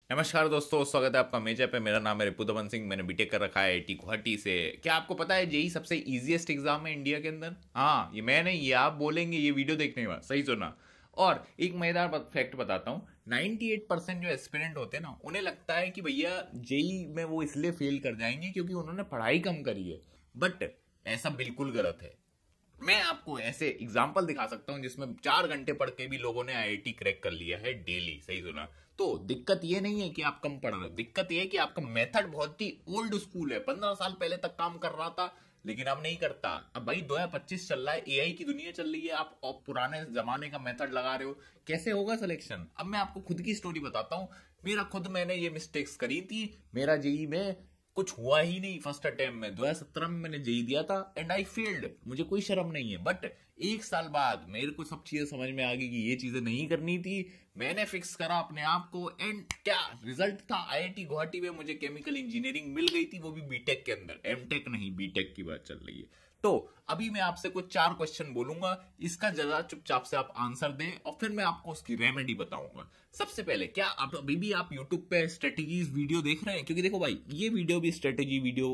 नमस्कार दोस्तों, स्वागत है आपका मेजर पे। मेरा नाम है रिपुदमन सिंह। मैंने बीटेक कर रखा है आईटी गुवाहाटी से। क्या आपको पता है जेई सबसे इजीएस्ट एग्जाम है इंडिया के अंदर? हाँ, ये मैं नहीं, ये आप बोलेंगे ये वीडियो देखने के बाद। सही सुना। और एक मजेदार फैक्ट बताता हूँ। 98% जो एस्पिरेंट होते हैं ना, उन्हें लगता है कि भैया जेई में वो इसलिए फेल कर जाएंगे क्योंकि उन्होंने पढ़ाई कम करी है। बट ऐसा बिल्कुल गलत है। मैं आपको ऐसे एग्जाम्पल दिखा सकता हूं जिसमें 4 घंटे पढ़ के भी लोगों ने आईआईटी क्रैक कर लिया है डेली। सही सुना। तो दिक्कत ये नहीं है कि आप कम पढ़ रहे हो, दिक्कत ये है कि आपका मेथड बहुत ही ओल्ड स्कूल है। 15 साल पहले तक काम कर रहा था लेकिन अब नहीं करता। अब भाई 2025 चल रहा है, एआई की दुनिया चल रही है, आप पुराने जमाने का मेथड लगा रहे हो। कैसे होगा सिलेक्शन? अब मैं आपको खुद की स्टोरी बताता हूँ। मैंने ये मिस्टेक्स करी थी। मेरा जेई में कुछ हुआ ही नहीं फर्स्ट अटेम्प्ट में। 2017 में मैंने जेई दिया था एंड आई फेल्ड। मुझे कोई शर्म नहीं है। बट 1 साल बाद मेरे को सब चीजें समझ में आ गई कि ये चीजें नहीं करनी थी। मैंने फिक्स करा अपने आप को एंड क्या रिजल्ट था? आईआईटी गुवाहाटी में मुझे केमिकल इंजीनियरिंग मिल गई थी, वो भी बीटेक के अंदर। एमटेक नहीं, बीटेक की बात चल रही है। तो अभी मैं आपसे कुछ 4 क्वेश्चन बोलूंगा, इसका जरा चुपचाप से आप आंसर दें और फिर मैं आपको उसकी रेमेडी बताऊंगा। सबसे पहले, क्या आप अभी भी आप यूट्यूब पे स्ट्रेटेजीज वीडियो देख रहे हैं? क्योंकि देखो भाई, ये वीडियो भी स्ट्रेटेजी वीडियो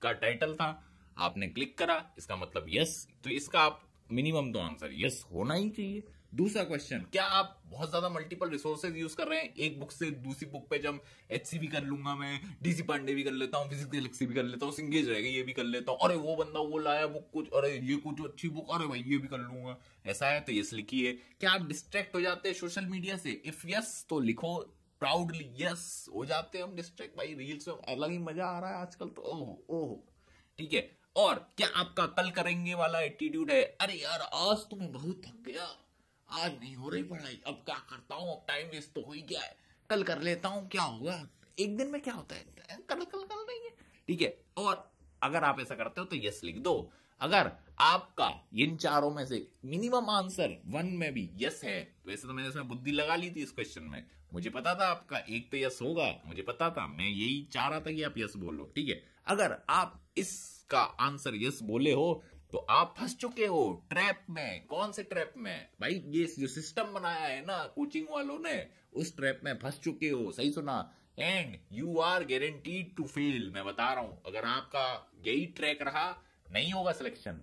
का टाइटल था। आपने क्लिक करा, इसका मतलब यस। तो इसका आप मिनिमम तो आंसर यस होना ही चाहिए। दूसरा क्वेश्चन, क्या आप बहुत ज्यादा मल्टीपल रिसोर्सेज यूज कर रहे हैं? एक बुक से दूसरी बुक पे जब एचसी भी कर लूंगा, मैं डीसी पांडे भी कर लेता हूँ, फिजिक्स गैलेक्सी भी कर लेता हूँ, सिंगेज रहेगा ये भी कर लेता हूँ, अरे वो बंदा वो लाया बुक कुछ, अरे ये कुछ अच्छी बुक, अरे भाई ये भी कर लूंगा। ऐसा है तो यस लिखिए। क्या आप डिस्ट्रैक्ट हो जाते हैं सोशल मीडिया से? इफ यस तो लिखो प्राउडली यस। हो जाते हैं हम डिस्ट्रैक्ट भाई, रील्स में अलग ही मजा आ रहा है आजकल तो। ओह ओह, ठीक है। और क्या आपका कल करेंगे वाला एटीट्यूड है? अरे यार आज तो मैं बहुत थक गया, आज नहीं हो रही पढ़ाई, अब क्या करता हूँ, अब टाइम वेस्ट तो हो ही गया है, कल कर लेता हूँ, क्या होगा, एक दिन में क्या होता है, कल कल कल नहीं है। ठीक है। और अगर आप ऐसा करते हो तो यस लिख दो। अगर आपका इन चारों में से मिनिमम आंसर 1 में भी यस है, वैसे तो मैंने इसमें बुद्धि लगा ली थी इस क्वेश्चन में, मुझे पता था आपका एक तो यस होगा, मुझे पता था, मैं यही चाह रहा था कि आप यस बोलो। ठीक है। अगर आप इसका आंसर यस बोले हो तो आप फंस चुके हो ट्रैप में। कौन से ट्रैप में भाई? ये जो सिस्टम बनाया है ना कोचिंग वालों ने, उस ट्रैप में फंस चुके हो। सही सुना। And you are guaranteed to fail. मैं बता रहा हूं, अगर आपका यही ट्रैक रहा, नहीं होगा सिलेक्शन।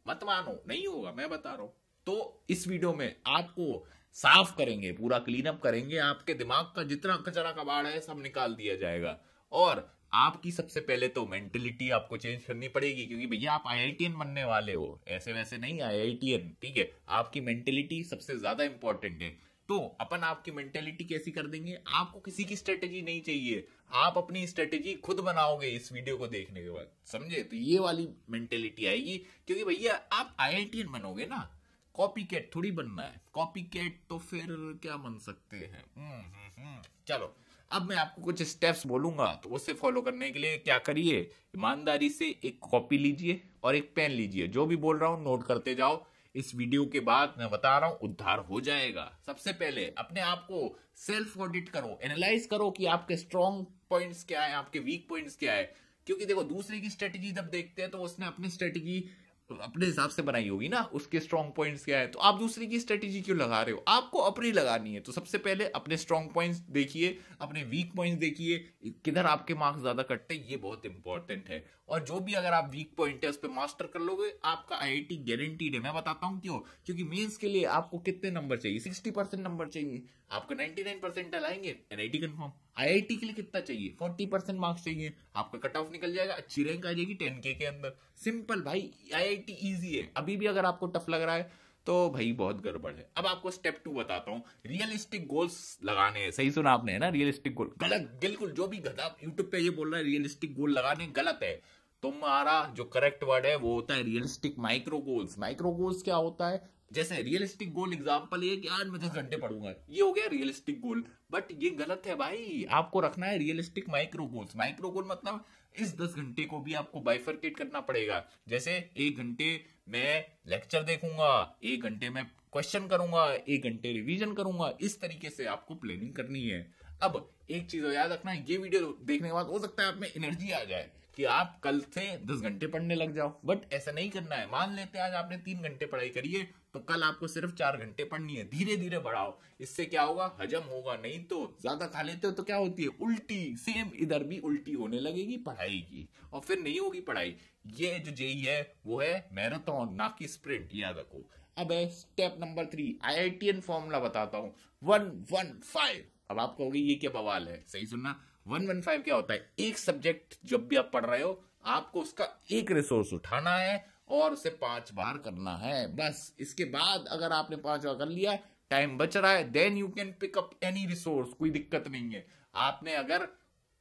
मत मानो, नहीं होगा, मैं बता रहा हूं। तो इस वीडियो में आपको साफ करेंगे, पूरा क्लीन अप करेंगे। आपके दिमाग का जितना कचरा कबाड़ है सब निकाल दिया जाएगा। और आपकी सबसे पहले तो मेंटेलिटी आपको चेंज करनी पड़ेगी, क्योंकि भैया आप आईआईटीएन बनने वाले हो, ऐसे वैसे नहीं आईआईटीएन। ठीक है। आपकी मेंटेलिटी सबसे ज्यादा इंपॉर्टेंट है। तो अपन आपकी मेंटेलिटी कैसी कर देंगे? आपको किसी की स्ट्रेटेजी नहीं चाहिए, आप अपनी स्ट्रेटेजी खुद बनाओगे इस वीडियो को देखने के बाद। समझे? तो ये वाली मेंटेलिटी आएगी, क्योंकि भैया आप आईआईटीएन बनोगे ना, कॉपी कैट थोड़ी बनना है। कॉपी कैट तो फिर क्या बन सकते हैं? चलो, अब मैं आपको कुछ स्टेप्स बोलूंगा तो उससे फॉलो करने के लिए क्या करिए, ईमानदारी से एक कॉपी लीजिए और एक पेन लीजिए। जो भी बोल रहा हूं नोट करते जाओ। इस वीडियो के बाद मैं बता रहा हूं उद्धार हो जाएगा। सबसे पहले अपने आप को सेल्फ ऑडिट करो, एनालाइज करो कि आपके स्ट्रॉन्ग पॉइंट्स क्या है, आपके वीक पॉइंट्स क्या है। क्योंकि देखो, दूसरे की स्ट्रेटेजी जब देखते हैं तो उसने अपनी स्ट्रेटेजी अपने हिसाब से बनाई होगी ना, उसके स्ट्रॉन्ग पॉइंट्स क्या है। तो आप दूसरे की स्ट्रेटेजी क्यों लगा रहे हो? आपको अपनी लगानी है। तो सबसे पहले अपने स्ट्रॉन्ग पॉइंट्स देखिए, अपने वीक पॉइंट्स देखिए, किधर आपके मार्क्स ज्यादा कटते हैं, ये बहुत इंपॉर्टेंट है। और जो भी अगर आप वीक पॉइंट है उस पर मास्टर कर लोगे, आपका आईआईटी गारंटीड है। मैं बताता हूं क्यों। क्योंकि मेंस के लिए आपको कितने नंबर चाहिए? 60% नंबर चाहिए। आपका 99% आएंगे, एनआईटी कंफर्म। आईआईटी के लिए कितना चाहिए? 40% मार्क्स चाहिए। आपका कट ऑफ निकल जाएगा, अच्छी रैंक आ जाएगी 10K के अंदर। सिंपल भाई, आईआईटी इजी है। अभी भी अगर आपको टफ लग रहा है तो भाई बहुत गड़बड़ है। अब आपको स्टेप 2 बताता हूँ। रियलिस्टिक गोल्स लगाने हैं। सही सुना आपने, है ना? रियलिस्टिक गोल गलत, बिल्कुल। जो भी गधा यूट्यूब पे ये बोल रहा है रियलिस्टिक गोल लगाने, गलत है। तुम्हारा जो करेक्ट वर्ड है वो होता है realistic micro goals. Micro goals क्या होता है? जैसे रियलिस्टिक गोल एग्जांपल ये कि आज मैं 10 घंटे पढ़ूंगा, ये हो गया रियलिस्टिक गोल। बट ये गलत है भाई, आपको रखना है realistic micro goals. Micro goal मतलब इस 10 घंटे को भी आपको बाइफरकेट करना पड़ेगा। जैसे 1 घंटे मैं लेक्चर देखूंगा, 1 घंटे में क्वेश्चन करूंगा, 1 घंटे रिवीजन करूंगा। इस तरीके से आपको प्लानिंग करनी है। अब एक चीज याद रखना है, ये वीडियो देखने के बाद हो सकता है आप में एनर्जी आ जाए कि आप कल से 10 घंटे पढ़ने लग जाओ, बट ऐसा नहीं करना है। मान लेते हैं आज आपने 3 घंटे पढ़ाई करी है, तो कल आपको सिर्फ 4 घंटे पढ़नी है। धीरे धीरे बढ़ाओ, इससे क्या होगा, हजम होगा। नहीं तो ज्यादा खा लेते हो तो क्या होती है, उल्टी। सेम इधर भी उल्टी होने लगेगी पढ़ाई की, और फिर नहीं होगी पढ़ाई। ये जो जेई है वो है मैराथन, ना कि स्प्रिंट, याद रखो। अब है स्टेप नंबर 3, IITian फॉर्मूला बताता हूं, 115। अब आप कहोगे ये क्या बवाल है, सही सुनना। 115 क्या होता है, एक सब्जेक्ट जब भी आप पढ़ रहे हो आपको उसका एक रिसोर्स उठाना है और उसे 5 बार करना है, बस। इसके बाद अगर आपने 5 बार कर लिया, टाइम बच रहा है, then you can pick up any resource, कोई दिक्कत नहीं है। आपने अगर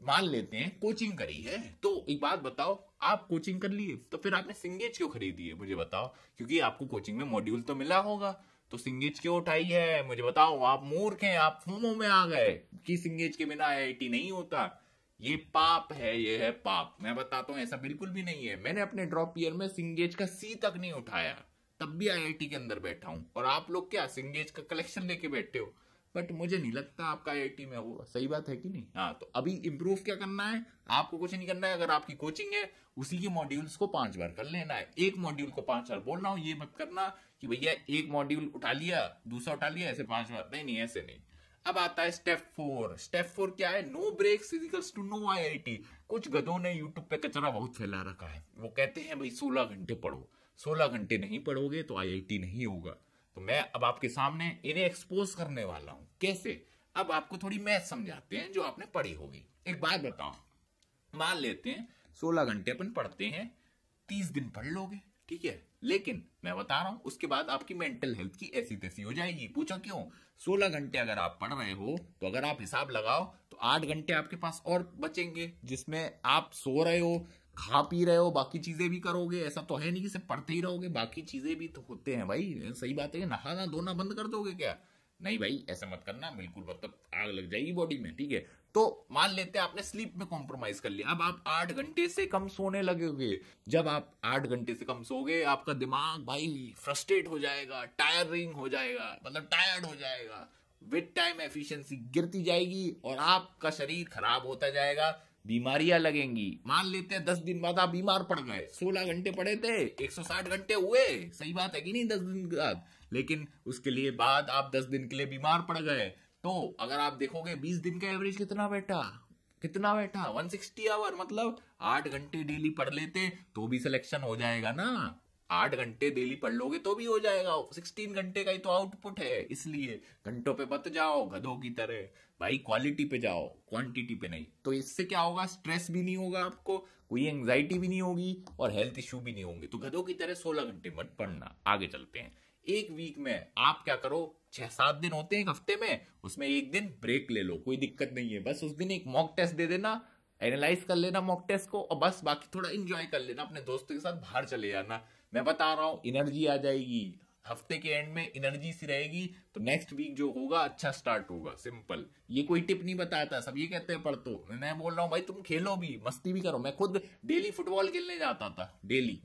मान लेते हैं कोचिंग करी है, तो एक बात बताओ, आप कोचिंग कर लिए तो फिर आपने सिंगेज क्यों खरीदी है, मुझे बताओ। क्योंकि आपको कोचिंग में मॉड्यूल तो मिला होगा, तो सिंगेज क्यों उठाई है, मुझे बताओ। आप मूर्ख हैं, आप फोमो में आ गए कि सिंगेज के बिना IIT नहीं होता। ये पाप है, ये है पाप। मैं बताता हूं ऐसा बिल्कुल भी नहीं है। मैंने अपने ड्रॉप ईयर में सिंगेज का C तक नहीं उठाया, तब भी IIT के अंदर बैठा हूं। और आप लोग क्या सिंगेज का कलेक्शन लेके बैठे हो, बट मुझे नहीं लगता आपका IIT में होगा। सही बात है कि नहीं। हाँ, तो अभी इंप्रूव क्या करना है, आपको कुछ नहीं करना है। अगर आपकी कोचिंग है, उसी के मॉड्यूल्स को 5 बार कर लेना है। एक मॉड्यूल को 5 बार बोल रहा हूं, ये मत करना कि भैया एक मॉड्यूल उठा लिया, दूसरा उठा लिया, ऐसे 5 बार। नहीं, ऐसे नहीं। अब आता है स्टेप 4। स्टेप 4 क्या है, no breaks equals to no IIT। कुछ गधों ने यूट्यूब पे कचरा बहुत फैला रखा है। वो कहते हैं भाई 16 घंटे पढ़ो। 16 घंटे नहीं पढ़ोगे तो IIT नहीं होगा। तो मैं अब आपके सामने इन्हें एक्सपोज करने वाला हूं। कैसे, अब आपको थोड़ी मैथ समझाते हैं जो आपने पढ़ी होगी। एक बात बताओ, मान लेते हैं 16 घंटे अपन पढ़ते हैं, 30 दिन पढ़ लोगे, ठीक है। लेकिन मैं बता रहा हूं उसके बाद आपकी मेंटल हेल्थ की ऐसी तैसी हो जाएगी। पूछो क्यों। 16 घंटे अगर आप पढ़ रहे हो तो अगर आप हिसाब लगाओ तो 8 घंटे आपके पास और बचेंगे, जिसमें आप सो रहे हो, खा पी रहे हो, बाकी चीजें भी करोगे। ऐसा तो है नहीं कि सिर्फ पढ़ते ही रहोगे, बाकी चीजें भी तो होते हैं भाई। सही बात है, नहाना धोना बंद कर दोगे क्या। नहीं भाई, ऐसा मत करना बिल्कुल, मतलब आग लग जाएगी बॉडी में, ठीक है। तो मान लेते हैं आपने स्लीप में कॉम्प्रोमाइज कर लिया। अब आप 8 घंटे से कम सोने लगोगे। जब आप 8 घंटे से कम सोगे, आपका दिमाग भाई फ्रस्ट्रेट हो जाएगा, टायरिंग हो जाएगा, मतलब टायर्ड हो जाएगा। विद टाइम एफिशिएंसी गिरती जाएगी और आपका शरीर खराब होता जाएगा, बीमारियां लगेंगी। मान लेते हैं 10 दिन बाद आप बीमार पड़ गए। 16 घंटे पड़े थे, 160 घंटे हुए। सही बात है कि नहीं, 10 दिन बाद। लेकिन उसके लिए बाद आप 10 दिन के लिए बीमार पड़ गए, तो अगर आप देखोगे 20 दिन का एवरेज कितना बैठा, 160 आवर। मतलब 8 घंटे डेली पढ़ लेते तो भी सिलेक्शन हो जाएगा ना। 8 घंटे डेली पढ़ लोगे तो भी हो जाएगा। 16 घंटे का ही तो आउटपुट है। इसलिए घंटों पे मत जाओ गधों की तरह, भाई क्वालिटी पे जाओ, क्वांटिटी पे नहीं। तो इससे क्या होगा, स्ट्रेस भी नहीं होगा आपको, कोई एंग्जाइटी भी नहीं होगी और हेल्थ इश्यू भी नहीं होंगे। तो गधों की तरह 16 घंटे मत पढ़ना। आगे चलते हैं। एक वीक में आप क्या करो, 6-7 दिन होते हैं एक हफ्ते में, उसमें एक दिन ब्रेक ले लो, कोई दिक्कत नहीं है। बस उस दिन एक मॉक टेस्ट दे देना, एनालाइज कर लेना मॉक टेस्ट को, और बस बाकी थोड़ा एंजॉय कर लेना, अपने दोस्तों के साथ बाहर चले जाना। मैं बता रहा हूं एनर्जी आ जाएगी, हफ्ते के एंड में एनर्जी सी रहेगी, तो नेक्स्ट वीक जो होगा अच्छा स्टार्ट होगा। सिंपल, ये कोई टिप नहीं बताता, सब ये कहते हैं पढ़ तो। मैं बोल रहा हूँ भाई तुम खेलो भी, मस्ती भी करो। मैं खुद डेली फुटबॉल खेलने जाता था, डेली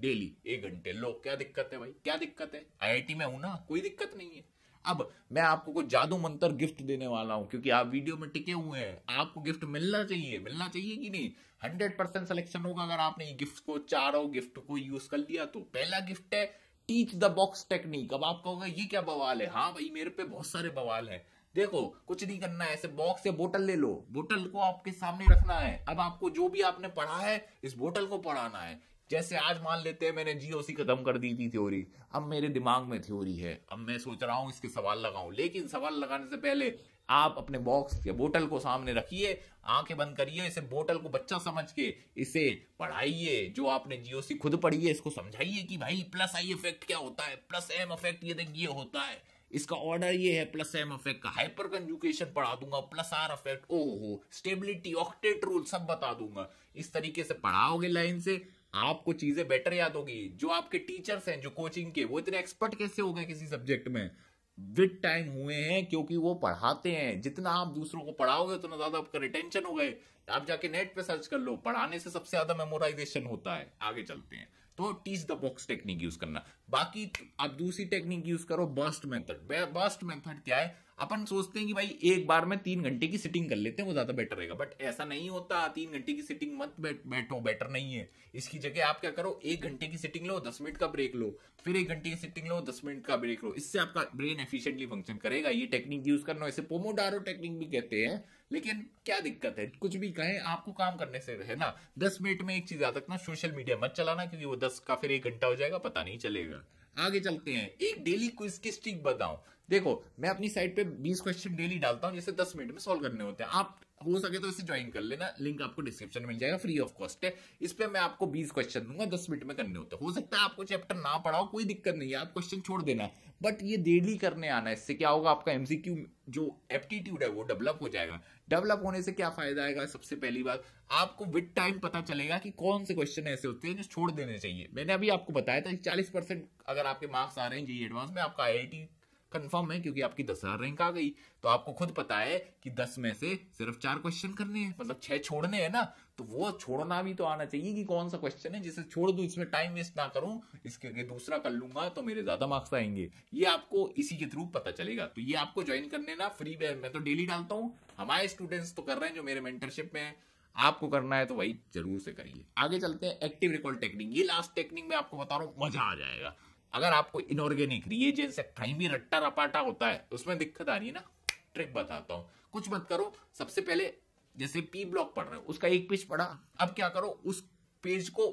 1 घंटे। लो क्या दिक्कत है भाई, क्या दिक्कत है, IIT में हूं ना, कोई दिक्कत नहीं है। अब मैं आपको कुछ जादू मंत्र गिफ्ट देने वाला हूं, क्योंकि आप वीडियो में टिके हुए हैं, आपको गिफ्ट मिलना चाहिए कि नहीं। 100% सिलेक्शन होगा अगर आपने ये गिफ्ट को, चारों गिफ्ट को यूज कर लिया तो। पहला गिफ्ट है टीच द बॉक्स टेक्निक। अब आप कहोगे ये क्या बवाल है। हाँ भाई, मेरे पे बहुत सारे बवाल हैं। देखो कुछ नहीं करना है, ऐसे बॉक्स या बोतल ले लो, बोतल को आपके सामने रखना है। अब आपको जो भी आपने पढ़ा है इस बोतल को पढ़ाना है। जैसे आज मान लेते हैं मैंने GOC खत्म कर दी थी थ्योरी, अब मेरे दिमाग में थ्योरी है, अब मैं सोच रहा हूं इसके सवाल लगाऊं। लेकिन सवाल लगाने से पहले आप अपने बॉक्स या बोतल को सामने रखिए, आंखें बंद करिए, इसे बोतल को बच्चा समझ के इसे पढ़ाइए। जो आपने GOC खुद पढ़ी है इसको समझाइए कि भाई प्लस आई इफेक्ट क्या होता है, प्लस एम इफेक्ट ये देखिए होता है, इसका ऑर्डर ये है, प्लस एम इफेक्ट का हाइपर कंजुगेशन पढ़ा दूंगा, प्लस आर इफेक्ट, ओहो स्टेबिलिटी, ऑक्टेट रूल सब बता दूंगा। इस तरीके से पढ़ाओगे लाइन से, आपको चीजें बेटर याद होगी। जो आपके टीचर्स हैं जो कोचिंग के, वो इतने एक्सपर्ट कैसे हो गए किसी सब्जेक्ट में, विद टाइम हुए हैं, क्योंकि वो पढ़ाते हैं। जितना आप दूसरों को पढ़ाओगे उतना ज्यादा आपका रिटेंशन हो गए। आप जाके नेट पे सर्च कर लो, पढ़ाने से सबसे ज्यादा मेमोराइजेशन होता है। आगे चलते हैं। तो teach the box technique use करना। बाकी आप दूसरी टेक्निक यूज करो, बर्स्ट मेथड। बर्स्ट मेथड क्या है, अपन सोचते हैं कि भाई एक बार में 3 घंटे की सिटिंग कर लेते हैं, वो ज्यादा बेटर रहेगा, बट ऐसा नहीं होता। 3 घंटे की सिटिंग मत बैठो, बेटर नहीं है। इसकी जगह आप क्या करो, 1 घंटे की सिटिंग लो, 10 मिनट का ब्रेक लो, फिर 1 घंटे की सिटिंग लो, 10 मिनट का ब्रेक लो। इससे आपका ब्रेन एफिशिएंटली फंक्शन करेगा। ये टेक्निक यूज करना, इसे पोमोडारो टेक्निक भी कहते हैं। लेकिन क्या दिक्कत है, कुछ भी कहें, आपको काम करने से है ना। 10 मिनट में एक चीज याद रखना, सोशल मीडिया मत चलाना, क्योंकि वो 10 का फिर 1 घंटा हो जाएगा, पता नहीं चलेगा। आगे चलते हैं। एक डेली क्विज की स्टिक बताओ। देखो मैं अपनी साइट पे 20 क्वेश्चन डेली डालता हूं, जिसे 10 मिनट में सॉल्व करने होते हैं। आप हो सके तो इसे ज्वाइन कर लेना, लिंक आपको डिस्क्रिप्शन में मिल जाएगा, फ्री ऑफ कॉस्ट है। इस पे मैं आपको 20 क्वेश्चन दूंगा, 10 मिनट में करने होते हैं। हो सकता है आपको चैप्टर ना पढ़ाओ, कोई दिक्कत नहीं है, आप क्वेश्चन छोड़ देना, बट ये डेली करने आना है। इससे क्या होगा, आपका एमसीक्यू जो एप्टीट्यूड है वो डेवलप हो जाएगा। डेवलप होने से क्या फायदा आएगा, सबसे पहली बात, आपको विद टाइम पता चलेगा कि कौन से क्वेश्चन ऐसे होते हैं जो छोड़ देने चाहिए। मैंने अभी आपको बताया था 40% अगर आपके मार्क्स आ रहे हैं जेईई एडवांस में, आपका आईआईटी कंफर्म है, क्योंकि आपकी 10,000 रैंक आ गई। तो आपको खुद पता है कि 10 में से सिर्फ 4 क्वेश्चन करने हैं, मतलब 6 छोड़ने हैं ना। तो वो छोड़ना भी तो आना चाहिए कि कौन सा क्वेश्चन है जिसे छोड़ दूं, इसमें टाइम वेस्ट ना करूं, इसके आगे दूसरा कर लूंगा तो मेरे ज्यादा मार्क्स आएंगे। ये आपको इसी के थ्रू पता चलेगा। तो ये आपको ज्वाइन करने ना फ्री में, मैं तो डेली डालता हूं, हमारे स्टूडेंट्स तो कर रहे हैं जो मेरे मेंटरशिप में है। आपको करना है तो वही जरूर से करिए। आगे चलते हैं, एक्टिव रिकॉल टेक्निक। ये लास्ट टेक्निक में आपको बता रहा हूं, मजा आ जाएगा। अगर आपको इनऑर्गेनिक रिएजेंट्स कहीं भी रट्टा रपाटा होता है, उसमें दिक्कत आ रही है ना, ट्रिक बताता हूं। कुछ मत करो, सबसे पहले जैसे पी ब्लॉक पढ़ रहे हो, उसका एक पेज पढ़ा, अब क्या करो, उस पेज को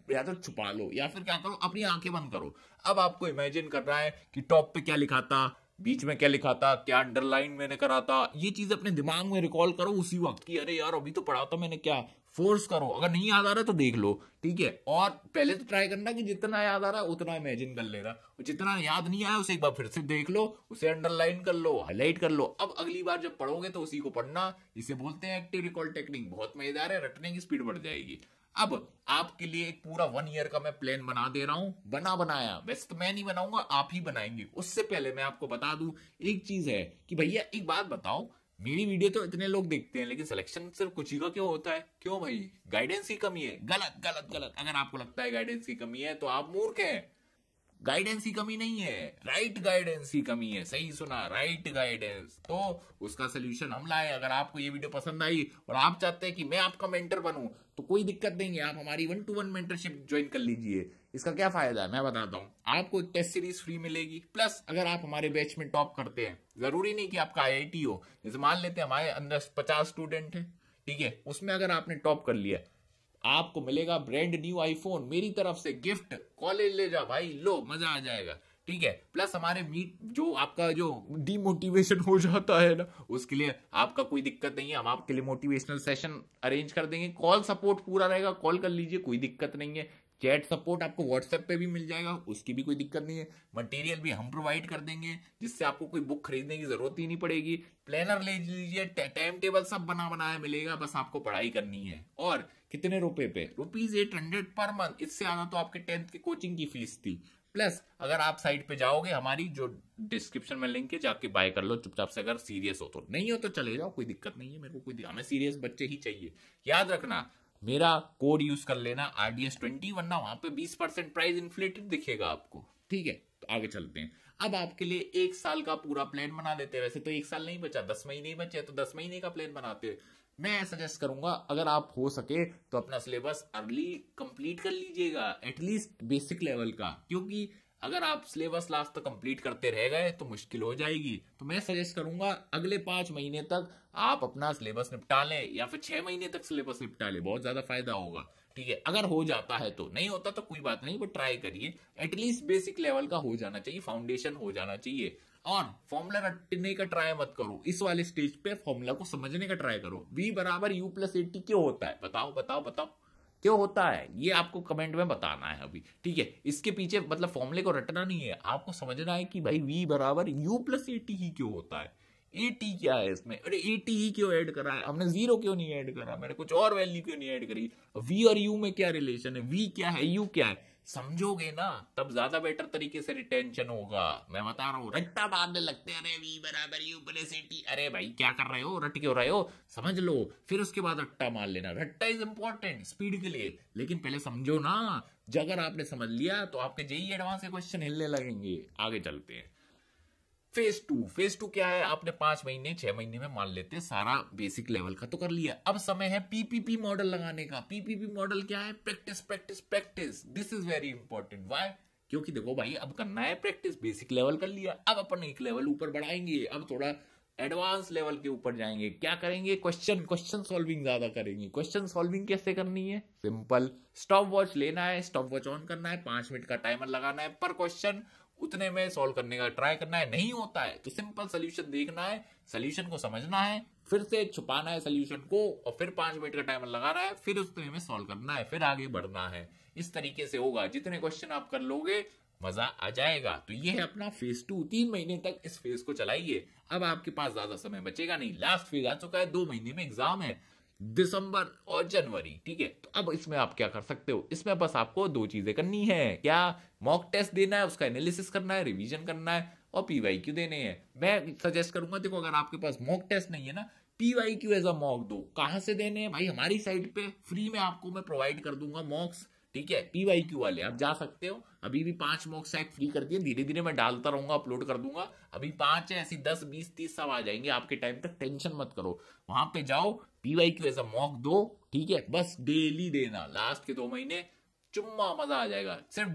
या तो छुपा लो या फिर क्या करो, अपनी आंखें बंद करो। अब आपको इमेजिन कर रहा है कि टॉप पे क्या लिखा था, बीच में क्या लिखा था, क्या अंडरलाइन मैंने करा था, ये चीज अपने दिमाग में रिकॉल करो उसी वक्त की, अरे यार अभी तो पढ़ा था मैंने, क्या फोर्स करो। अगर नहीं याद आ रहा तो देख लो, ठीक है। और पहले तो ट्राई करना कि जितना याद आ रहा है उतना इमेजिन कर लेना, और जितना याद नहीं आया उसे एक बार फिर से देख लो, उसे अंडरलाइन कर लो, हाईलाइट कर लो। अब अगली बार जब पढ़ोगे तो उसी को पढ़ना। इसे बोलते हैं एक्टिव रिकॉल टेक्निक। बहुत मजेदार है, रटने की स्पीड बढ़ जाएगी। अब आपके लिए एक पूरा 1 ईयर का मैं प्लान बना दे रहा हूं, बनाया। वैसे तो मैं नहीं बनाऊंगा, आप ही बनाएंगे। उससे पहले मैं आपको बता दूं एक चीज है कि भैया एक बात बताओ, मेरी वीडियो तो इतने लोग देखते हैं, लेकिन सिलेक्शन सिर्फ कुछ ही का क्यों होता है? क्यों भाई? गाइडेंस की कमी है? गलत गलत गलत। अगर आपको लगता है गाइडेंस की कमी है तो आप मूर्ख हैं। गाइडेंस की कमी नहीं है, राइट गाइडेंस की कमी है। सही सुना, राइट गाइडेंस। तो उसका सोल्यूशन हम लाए। अगर आपको ये वीडियो पसंद आई और आप चाहते हैं कि मैं आपका मेंटर बनूं, तो कोई दिक्कत नहीं है, आप हमारी 1-to-1 मेंटरशिप ज्वाइन कर लीजिए। इसका क्या फायदा है मैं बताता हूं। आपको एक टेस्ट सीरीज फ्री मिलेगी, प्लस अगर आप हमारे बैच में टॉप करते हैं, जरूरी नहीं कि आपका आईआईटी हो, जैसे मान लेते हैं हमारे अंदर 50 स्टूडेंट है, ठीक है, उसमें अगर आपने टॉप कर लिया, आपको मिलेगा ब्रांड न्यू आईफोन मेरी तरफ से गिफ्ट। कॉलेज ले जा भाई, लो, मजा आ जाएगा, ठीक है। प्लस हमारे मीट जो आपका जो डिमोटिवेशन हो जाता है ना, उसके लिए आपका कोई दिक्कत नहीं है, हम आपके लिए मोटिवेशनल सेशन अरेंज कर देंगे। कॉल सपोर्ट पूरा रहेगा, कॉल कर लीजिए, कोई दिक्कत नहीं है। चैट सपोर्ट आपको व्हाट्सएप पे भी मिल जाएगा, उसकी भी कोई दिक्कत नहीं है। मटेरियल भी हम प्रोवाइड कर देंगे, जिससे आपको कोई बुक खरीदने की जरूरत ही नहीं पड़ेगी। प्लानर ले लीजिए, टाइम टेबल सब बना बनाया मिलेगा, बस आपको पढ़ाई करनी है। और कितने रुपए पे? ₹800 पर मंथ। इससे ज्यादा तो आपके 10th की कोचिंग की फीस थी। प्लस अगर आप साइट पे जाओगे, हमारी जो डिस्क्रिप्शन में लिंक है, जाके बाय कर लो चुपचाप से। अगर सीरियस हो तो, नहीं हो तो चले जाओ, कोई दिक्कत नहीं है, मेरे को कोई, हमें सीरियस बच्चे ही चाहिए। याद रखना, मेरा कोड यूज कर लेना RDS20, वरना वहां पे 20% प्राइस इन्फ्लेटेड दिखेगा आपको, ठीक है। तो आगे चलते हैं। अब आपके लिए 1 साल का पूरा प्लान बना देते हैं। वैसे तो 1 साल नहीं बचा, 10 महीने ही बचे, तो 10 महीने का प्लान बनाते हैं। मैं सजेस्ट करूंगा, अगर आप हो सके तो अपना सिलेबस अर्ली कंप्लीट कर लीजिएगा, एटलीस्ट बेसिक लेवल का, क्योंकि अगर आप सिलेबस लास्ट तक कंप्लीट करते रह गए तो मुश्किल हो जाएगी। तो मैं सजेस्ट करूंगा अगले 5 महीने तक आप अपना सिलेबस निपटा लें, या फिर 6 महीने तक सिलेबस निपटा लें, बहुत ज्यादा फायदा होगा, ठीक है। अगर हो जाता है तो, नहीं होता तो कोई बात नहीं, बट ट्राई करिए। एटलीस्ट बेसिक लेवल का हो जाना चाहिए, फाउंडेशन हो जाना चाहिए। और फॉर्मूला रटने का ट्राई मत करो, इस वाले स्टेज पे फॉर्मूला को समझने का ट्राई करो। V=U+80 क्यों होता है? बताओ बताओ बताओ, क्यों होता है? ये आपको कमेंट में बताना है अभी, ठीक है। इसके पीछे मतलब फॉर्मूले को रटना नहीं है, आपको समझना है कि भाई V=U+80 ही क्यों होता है। 80 क्या है इसमें? अरे 80 ही क्यों ऐड करा है हमने, 0 क्यों नहीं ऐड करा, मैंने कुछ और वैल्यू क्यों नहीं ऐड करी? V और U में क्या रिलेशन है? V क्या है, U क्या है? समझोगे ना, तब ज्यादा बेटर तरीके से रिटेंशन होगा। मैं बता रहा हूँ, रट्टा मारने लगते हैं, अरे V=U+80, अरे भाई क्या कर रहे हो, रट क्यों रहे हो? समझ लो, फिर उसके बाद रट्टा मार लेना। रट्टा इज इंपॉर्टेंट स्पीड के लिए, लेकिन पहले समझो ना। अगर आपने समझ लिया तो आपके जेई एडवांस के क्वेश्चन हिलने लगेंगे। आगे चलते हैं। फेज 2 क्या है? आपने 5 महीने 6 महीने में मान लेते हैं सारा बेसिक लेवल का तो कर लिया। अब समय है पीपीपी मॉडल लगाने का। पीपीपी मॉडल क्या है? Practice practice practice. This is very important. Why? क्योंकि देखो भाई, अब करना है प्रैक्टिस। बेसिक लेवल कर लिया, अब अपन एक लेवल ऊपर बढ़ाएंगे, अब थोड़ा एडवांस लेवल के ऊपर जाएंगे। क्या करेंगे? क्वेश्चन सॉल्विंग ज्यादा करेंगे। क्वेश्चन सॉल्विंग कैसे करनी है? सिंपल, स्टॉप वॉच लेना है, स्टॉप वॉच ऑन करना है, 5 मिनट का टाइमर लगाना है पर क्वेश्चन, उतने में सॉल्व करने का ट्राई करना है। नहीं होता है तो सिंपल सोल्यूशन देखना है, सोल्यूशन को समझना है, फिर से छुपाना है सोल्यूशन को, और फिर 5 मिनट का टाइमर लगाना है, फिर उतने में सॉल्व करना है, फिर आगे बढ़ना है। इस तरीके से होगा। जितने क्वेश्चन आप कर लोगे मजा आ जाएगा। तो ये है अपना फेज 2। 3 महीने तक इस फेज को चलाइए। अब आपके पास ज्यादा समय बचेगा नहीं। लास्ट फेज आ चुका है, 2 महीने में एग्जाम है, दिसंबर और जनवरी। ठीक है, तो अब इसमें आप क्या कर सकते हो? इसमें बस आपको 2 चीजें करनी है। क्या? मॉक टेस्ट देना है, उसका एनालिसिस करना है, रिवीजन करना है, और पीवाईक्यू देने हैं। मैं सजेस्ट करूंगा, देखो अगर आपके पास मॉक टेस्ट नहीं है ना, पीवाईक्यू एज अ मॉक दो। कहां से देने हैं भाई? हमारी साइट पे फ्री में आपको मैं प्रोवाइड कर दूंगा मॉक्स। ठीक है, पीवाईक्यू वाले आप जा सकते हो। अभी भी 5 मॉक शायद फ्री कर दिए, धीरे धीरे मैं डालता रहूंगा, अपलोड कर दूंगा। अभी 5 है, ऐसी 10 20 30 सब आ जाएंगे आपके टाइम तक। टेंशन मत करो, वहां पे जाओ, पीवाईक्यू ऐसा मॉक दो। ठीक है, बस डेली देना। लास्ट के 2 महीने चुम्मा मजा आ जाएगा। सिर्फ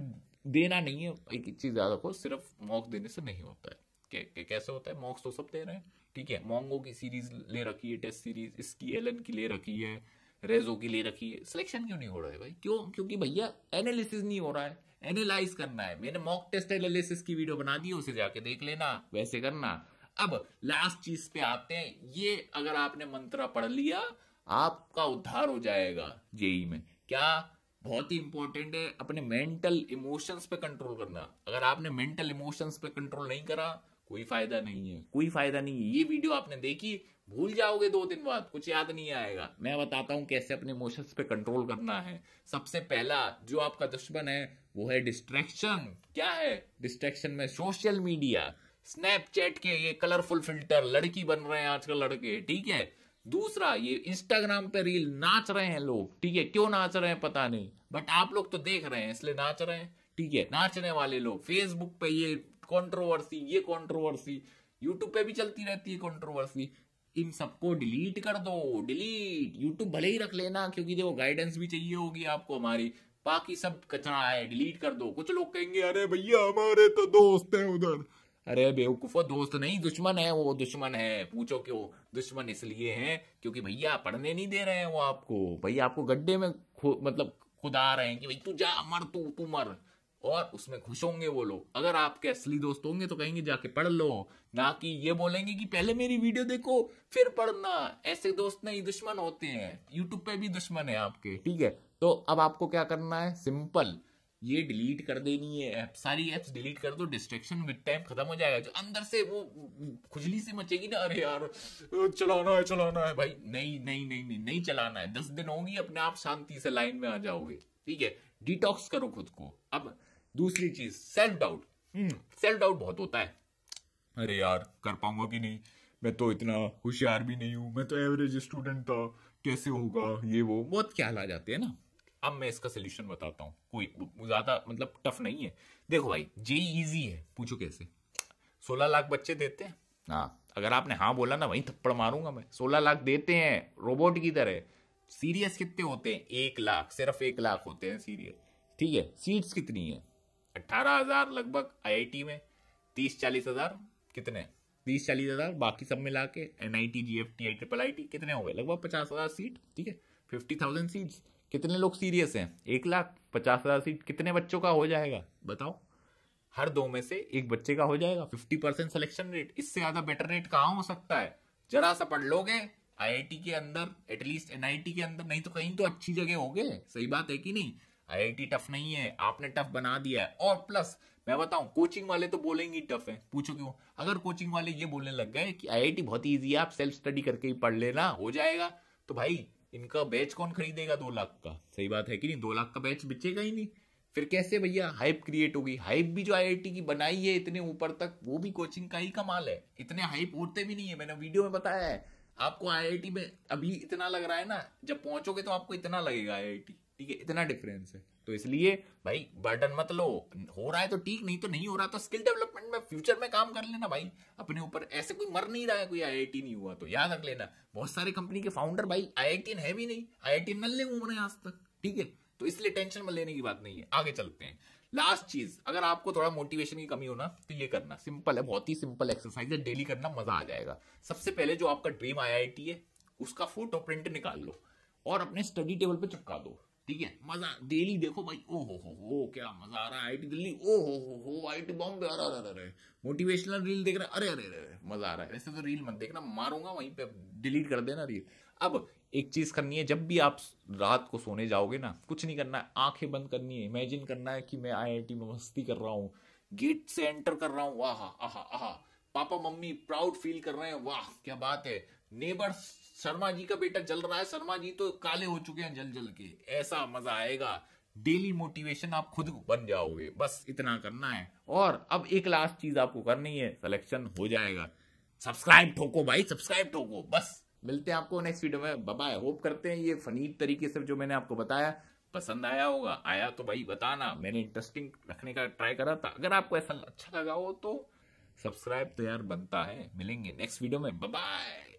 देना नहीं है, एक चीज याद रखो, सिर्फ मॉक देने से नहीं होता है। कैसे होता है? मॉक्स तो सब दे रहे हैं। ठीक है, मोंगो की सीरीज ले रखी है, टेस्ट सीरीज, इसकी एलन की ले रखी है, रेजो की ले रखी है। सिलेक्शन क्यों नहीं हो रहा है भाई? क्यों? क्योंकि भैया एनालिसिस नहीं हो रहा है, एनालाइज करना है। मैंने मॉक टेस्ट एनालिसिस की वीडियो बना दी है, उसे जाके देख लेना, वैसे करना। अब लास्ट चीज पे आते हैं। ये अगर आपने मंत्र पढ़ लिया, आपका उद्धार हो जाएगा जेई में। क्या? बहुत ही इंपॉर्टेंट है, अपने मेंटल इमोशंस पे कंट्रोल करना। अगर आपने मेंटल इमोशंस पे कंट्रोल नहीं करा, कोई फायदा नहीं है, कोई फायदा नहीं है। ये वीडियो आपने देखी, भूल जाओगे 2 दिन बाद, कुछ याद नहीं आएगा। मैं बताता हूं कैसे अपने इमोशंस पे कंट्रोल करना है। सबसे पहला जो आपका दुश्मन है वो है डिस्ट्रैक्शन। क्या है डिस्ट्रैक्शन में? सोशल मीडिया, स्नैपचैट के ये कलरफुल फिल्टर, लड़की बन रहे हैं आजकल लड़के। ठीक है, दूसरा ये इंस्टाग्राम पे रील, नाच रहे हैं लोग। ठीक है, क्यों नाच रहे हैं पता नहीं, बट आप लोग तो देख रहे हैं इसलिए नाच रहे हैं। ठीक है, नाचने वाले लोग। फेसबुक पे ये कंट्रोवर्सी, ये कंट्रोवर्सी, यूट्यूब पे भी चलती रहती है कंट्रोवर्सी। इन सबको डिलीट कर दो, डिलीट। यूट्यूब भले ही रख लेना, क्योंकि देखो गाइडेंस भी चाहिए होगी आपको हमारी। बाकी सब कचरा है, डिलीट कर दो। कुछ लोग कहेंगे अरे भैया हमारे तो दोस्त हैं उधर। अरे बेवकूफो, दोस्त नहीं दुश्मन है वो, दुश्मन है। पूछो क्यों? दुश्मन इसलिए है क्योंकि भैया पढ़ने नहीं दे रहे हैं वो आपको। भैया आपको गड्ढे में मतलब खुदा रहे हैं कि भाई तू जा, मर, तू मर, और उसमें खुश होंगे वो लोग। अगर आपके असली दोस्त होंगे तो कहेंगे जाके पढ़ लो, ना कि ये बोलेंगे कि पहले मेरी वीडियो देखो फिर पढ़ना। ऐसे दोस्त नहीं, दुश्मन होते हैं। यूट्यूब पे भी दुश्मन है आपके। ठीक है, तो अब आपको क्या करना है? सिंपल, ये डिलीट कर देनी है ऐप, सारी एप्स डिलीट कर दो। डिस्ट्रैक्शन विद टाइम खत्म हो जाएगा। जो अंदर से वो खुजली सी मचेगी ना, अरे यार चलाना है भाई, नहीं चलाना है। 10 दिन होंगी, अपने आप शांति से लाइन में आ जाओगे। ठीक है, डिटॉक्स करो खुद को। अब दूसरी चीज, सेल्फ डाउट। सेल्फ डाउट बहुत होता है। अरे यार कर पाऊंगा कि नहीं, मैं तो इतना होशियार भी नहीं हूं, मैं तो एवरेज स्टूडेंट था, कैसे होगा, ये वो बहुत ख्याल आ जाते हैं ना। अब मैं इसका सोल्यूशन बताता हूँ, कोई ज्यादा मतलब टफ नहीं है। देखो भाई, जेई इजी है। पूछो कैसे? 16 लाख बच्चे देते हैं। हाँ, अगर आपने हाँ बोला ना, वहीं थप्पड़ मारूंगा मैं। 16 लाख देते हैं रोबोट की तरह। सीरियस कितने होते हैं? 1 लाख, सिर्फ 1 लाख होते हैं सीरियस। ठीक है, सीट्स कितनी है? 18,000 लगभग आईआईटी में। 30-40 हजार कितने? 30-40 हजार, बाकी सब मिला के एनआईटी, जीएफटी, IIIT कितने हो गए? लगभग 50,000 सीट। ठीक है, 50,000 सीट्स। कितने लोग सीरियस हैं? 1 लाख। 50,000 सीट कितने बच्चों का हो जाएगा बताओ? हर 2 में से 1 बच्चे का हो जाएगा। 50% सिलेक्शन रेट। इससे ज्यादा बेटर रेट कहां हो सकता है? जरा सा पढ़ लोगे आईआईटी के अंदर, एटलीस्ट एनआईटी के अंदर, नहीं तो कहीं तो अच्छी जगह होगे। सही बात है कि नहीं? आईआईटी टफ नहीं है, आपने टफ बना दिया है। और प्लस मैं बताऊं, कोचिंग वाले तो बोलेंगे टफ है। पूछो क्यों? अगर कोचिंग वाले ये बोलने लग गए कि आईआईटी बहुत इजी है, आप सेल्फ स्टडी करके ही पढ़ लेना, हो जाएगा, तो भाई इनका बैच कौन खरीदेगा 2 लाख का? सही बात है कि नहीं? 2 लाख का बैच बिचेगा ही नहीं। फिर कैसे भैया हाइप क्रिएट होगी? हाइप भी जो आईआईटी की बनाई है इतने ऊपर तक, वो भी कोचिंग का ही कमाल है। इतने हाइप होते भी नहीं है, मैंने वीडियो में बताया है आपको। आईआईटी में अभी इतना लग रहा है ना, जब पहुंचोगे तो आपको इतना लगेगा आईआईटी। ठीक है, इतना डिफरेंस है। तो इसलिए भाई बर्डन मत लो, हो रहा है तो ठीक, नहीं तो नहीं हो रहा तो स्किल डेवलपमेंट में फ्यूचर में काम कर लेना भाई अपने ऊपर। ऐसे कोई मर नहीं रहा है कोई IIT नहीं हुआ तो, याद रख लेना। बहुत सारे कंपनी के फाउंडर भाई IIT है भी नहीं, IIT नल्ले घूम रहे हैं आज तक, ठीक है। तो इसलिए टेंशन में लेने की बात नहीं है। आगे चलते हैं। लास्ट चीज, अगर आपको थोड़ा मोटिवेशन की कमी हो ना तो ये करना, सिंपल है, बहुत ही सिंपल एक्सरसाइज है, डेली करना, मजा आ जाएगा। सबसे पहले जो आपका ड्रीम IIT है उसका फोटो प्रिंट निकाल लो और अपने स्टडी टेबल पे चिपका दो, ठीक है। मजा डेली देखो भाई, ओ हो क्या मजा आ रहा है, IIT दिल्ली, ओ हो IIT बॉम्बे, अरे मोटिवेशनल रील देख रहा है, अरे मजा आ रहा है। वैसे तो रील मत देखना, मारूंगा वहीं पे, डिलीट कर देना रील। अब एक चीज करनी है, जब भी आप रात को सोने जाओगे ना, कुछ नहीं करना है, आंखें बंद करनी है, इमेजिन करना है कि मैं IIT में मस्ती कर रहा हूँ, गेट से एंटर कर रहा हूँ, वाह आहा आहा, पापा मम्मी प्राउड फील कर रहे हैं, वाह क्या बात है, नेबर शर्मा जी का बेटा जल रहा है, शर्मा जी तो काले हो चुके हैं जल जल के, ऐसा मजा आएगा। डेली मोटिवेशन आप खुद बन जाओगे, बस इतना करना है। और अब एक लास्ट चीज आपको करनी है, सिलेक्शन हो जाएगा, सब्सक्राइब ठोको भाई, सब्सक्राइब ठोको। बस मिलते हैं आपको नेक्स्ट वीडियो में, बाय बाय। होप करते हैं ये फनी तरीके से जो मैंने आपको बताया पसंद आया होगा, आया तो भाई बताना, मैंने इंटरेस्टिंग रखने का ट्राई करा था। अगर आपको ऐसा अच्छा लगा हो तो सब्सक्राइब तो यार बनता है। मिलेंगे नेक्स्ट वीडियो में, बाय बाय।